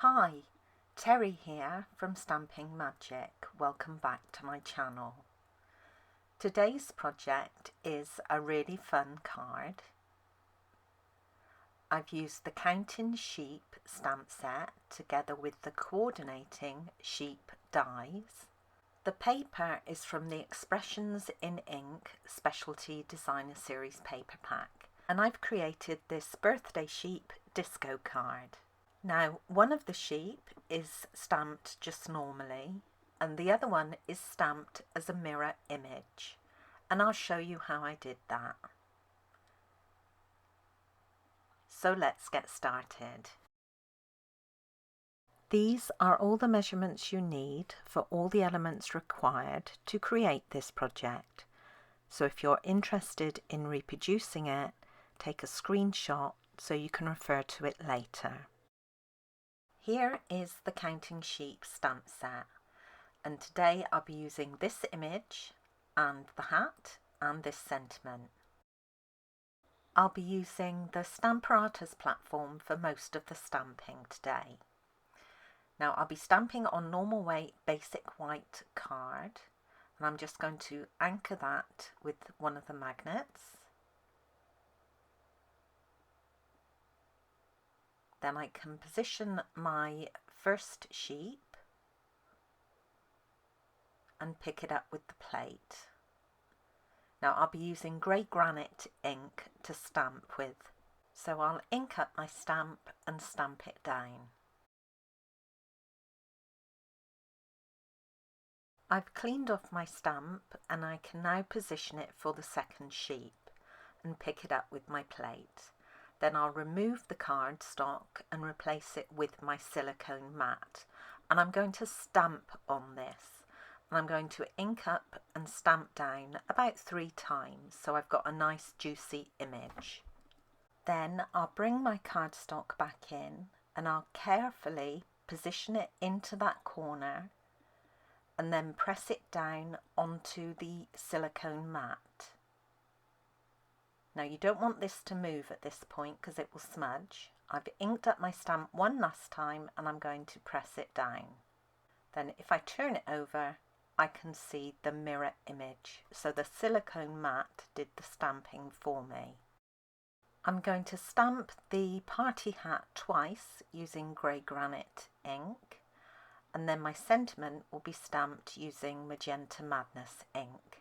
Hi, Teri here from Stamping Magic. Welcome back to my channel. Today's project is a really fun card. I've used the Counting Sheep stamp set together with the coordinating sheep dies. The paper is from the Expressions in Ink Specialty Designer Series paper pack, and I've created this birthday sheep disco card. Now, one of the sheep is stamped just normally, and the other one is stamped as a mirror image, and I'll show you how I did that. So let's get started. These are all the measurements you need for all the elements required to create this project. So if you're interested in reproducing it, take a screenshot so you can refer to it later. Here is the Counting Sheep stamp set, and today I'll be using this image and the hat and this sentiment. I'll be using the Stampin' Up platform for most of the stamping today. Now I'll be stamping on normal weight basic white card, and I'm just going to anchor that with one of the magnets. Then I can position my first sheep and pick it up with the plate. Now I'll be using grey granite ink to stamp with, so I'll ink up my stamp and stamp it down. I've cleaned off my stamp and I can now position it for the second sheep and pick it up with my plate. Then I'll remove the cardstock and replace it with my silicone mat, and I'm going to stamp on this, and I'm going to ink up and stamp down about 3 times so I've got a nice juicy image. Then I'll bring my cardstock back in and I'll carefully position it into that corner and then press it down onto the silicone mat. Now you don't want this to move at this point because it will smudge. I've inked up my stamp one last time and I'm going to press it down. Then if I turn it over, I can see the mirror image. So the silicone mat did the stamping for me. I'm going to stamp the party hat twice using grey granite ink, and then my sentiment will be stamped using Magenta Madness ink.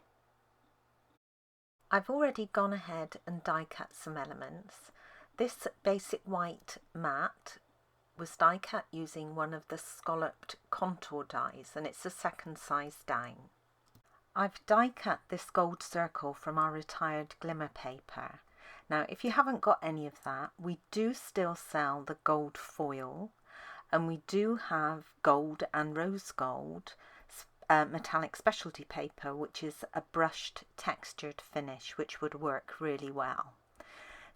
I've already gone ahead and die cut some elements. This basic white mat was die cut using one of the scalloped contour dies, and it's a second size down. I've die cut this gold circle from our retired glimmer paper. Now if you haven't got any of that, we do still sell the gold foil, and we do have gold and rose gold metallic specialty paper, which is a brushed textured finish, which would work really well.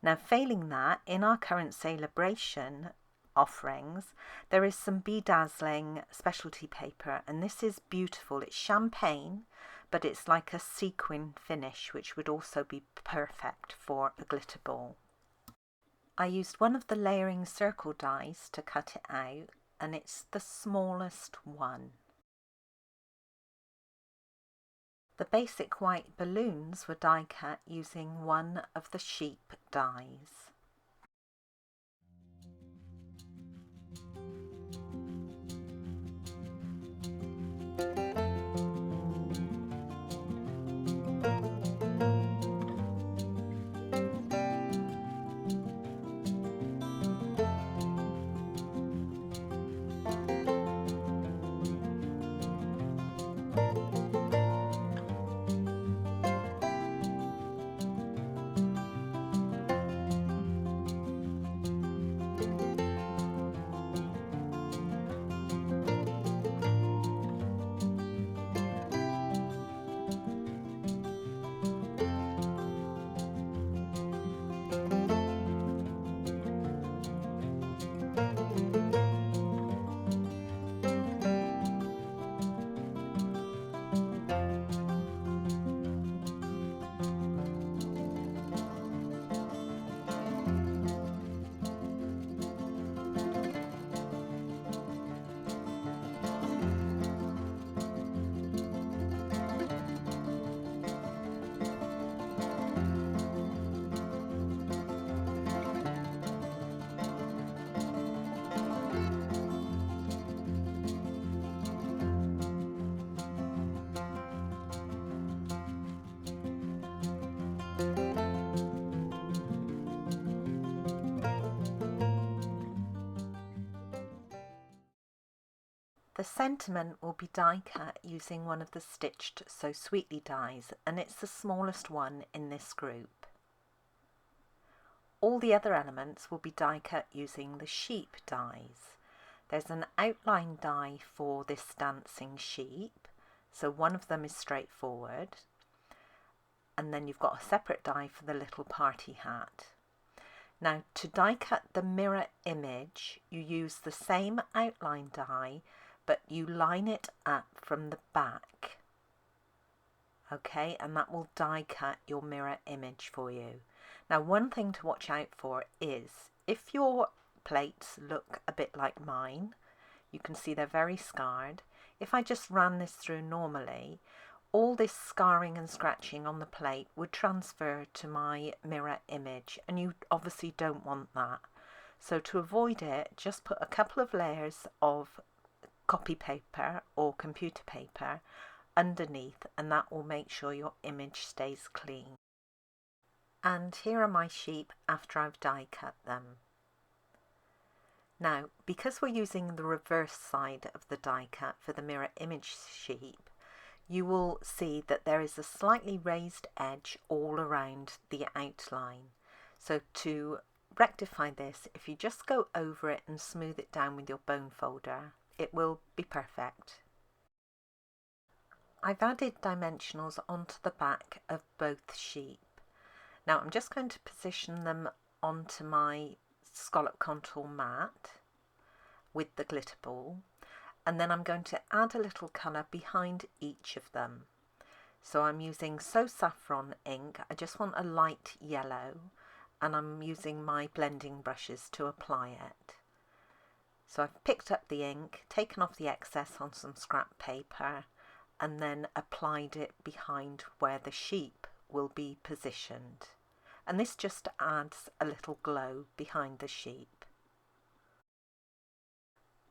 Now failing that, in our current celebration offerings there is some bedazzling specialty paper, and this is beautiful. It's champagne, but it's like a sequin finish, which would also be perfect for a glitter ball. I used one of the layering circle dies to cut it out, and it's the smallest one. The basic white balloons were die cut using one of the sheep dies. The sentiment will be die cut using one of the stitched So Sweetly dies, and it's the smallest one in this group. All the other elements will be die cut using the sheep dies. There's an outline die for this dancing sheep, so one of them is straightforward, and then you've got a separate die for the little party hat. Now, to die cut the mirror image, you use the same outline die, but you line it up from the back. Okay, and that will die cut your mirror image for you. Now, one thing to watch out for is if your plates look a bit like mine, you can see they're very scarred. If I just ran this through normally, all this scarring and scratching on the plate would transfer to my mirror image, and you obviously don't want that. So to avoid it, just put a couple of layers of copy paper or computer paper underneath, and that will make sure your image stays clean. And here are my sheep after I've die cut them. Now, because we're using the reverse side of the die cut for the mirror image sheep, you will see that there is a slightly raised edge all around the outline. So to rectify this, if you just go over it and smooth it down with your bone folder, it will be perfect. I've added dimensionals onto the back of both sheep. Now I'm just going to position them onto my scallop contour mat with the glitter ball, and then I'm going to add a little colour behind each of them. So I'm using So Saffron ink. I just want a light yellow, and I'm using my blending brushes to apply it. So I've picked up the ink, taken off the excess on some scrap paper, and then applied it behind where the sheep will be positioned. And this just adds a little glow behind the sheep.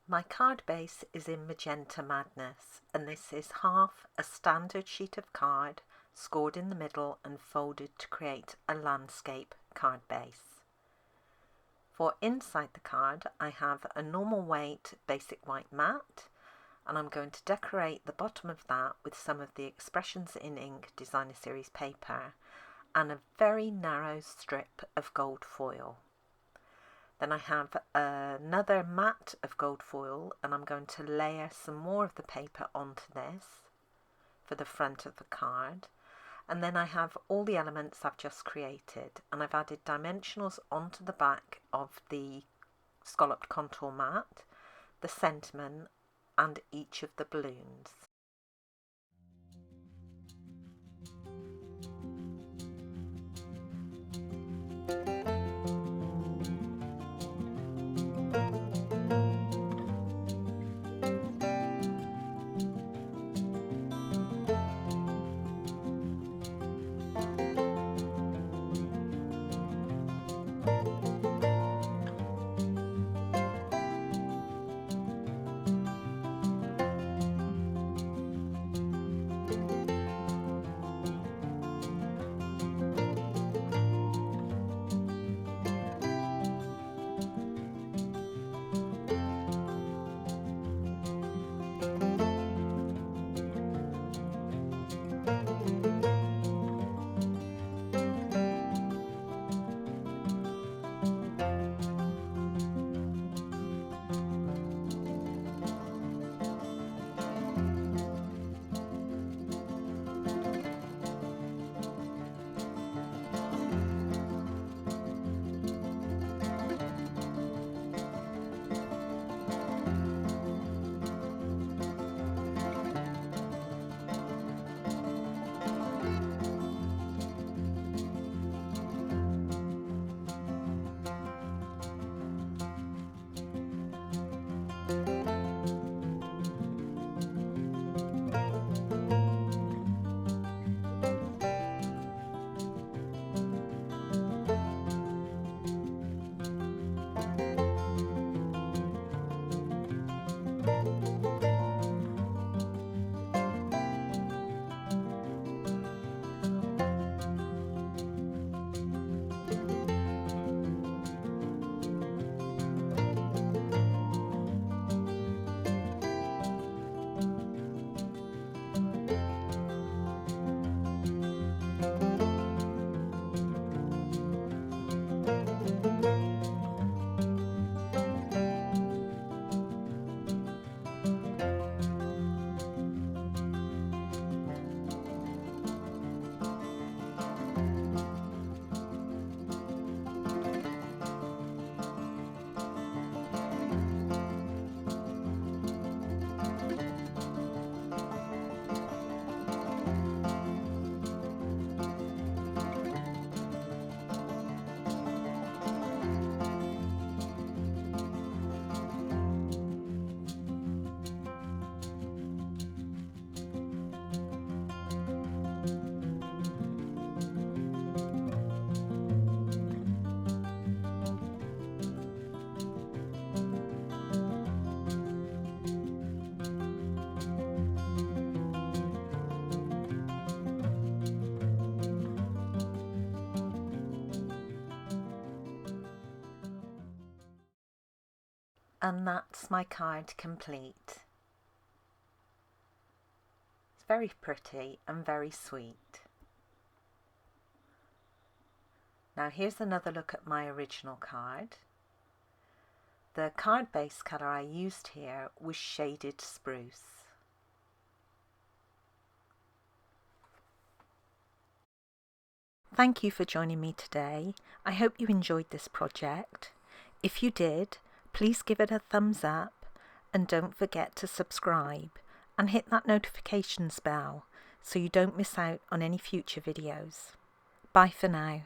My card base is in Magenta Madness, and this is half a standard sheet of card scored in the middle and folded to create a landscape card base. For inside the card, I have a normal weight basic white mat, and I'm going to decorate the bottom of that with some of the Expressions in Ink Designer Series paper and a very narrow strip of gold foil. Then I have another mat of gold foil, and I'm going to layer some more of the paper onto this for the front of the card. And then I have all the elements I've just created, and I've added dimensionals onto the back of the scalloped contour mat, the sentiment, and each of the balloons. And that's my card complete. It's very pretty and very sweet. Now here's another look at my original card. The card base colour I used here was shaded spruce. Thank you for joining me today. I hope you enjoyed this project. If you did, please give it a thumbs up and don't forget to subscribe and hit that notifications bell so you don't miss out on any future videos. Bye for now.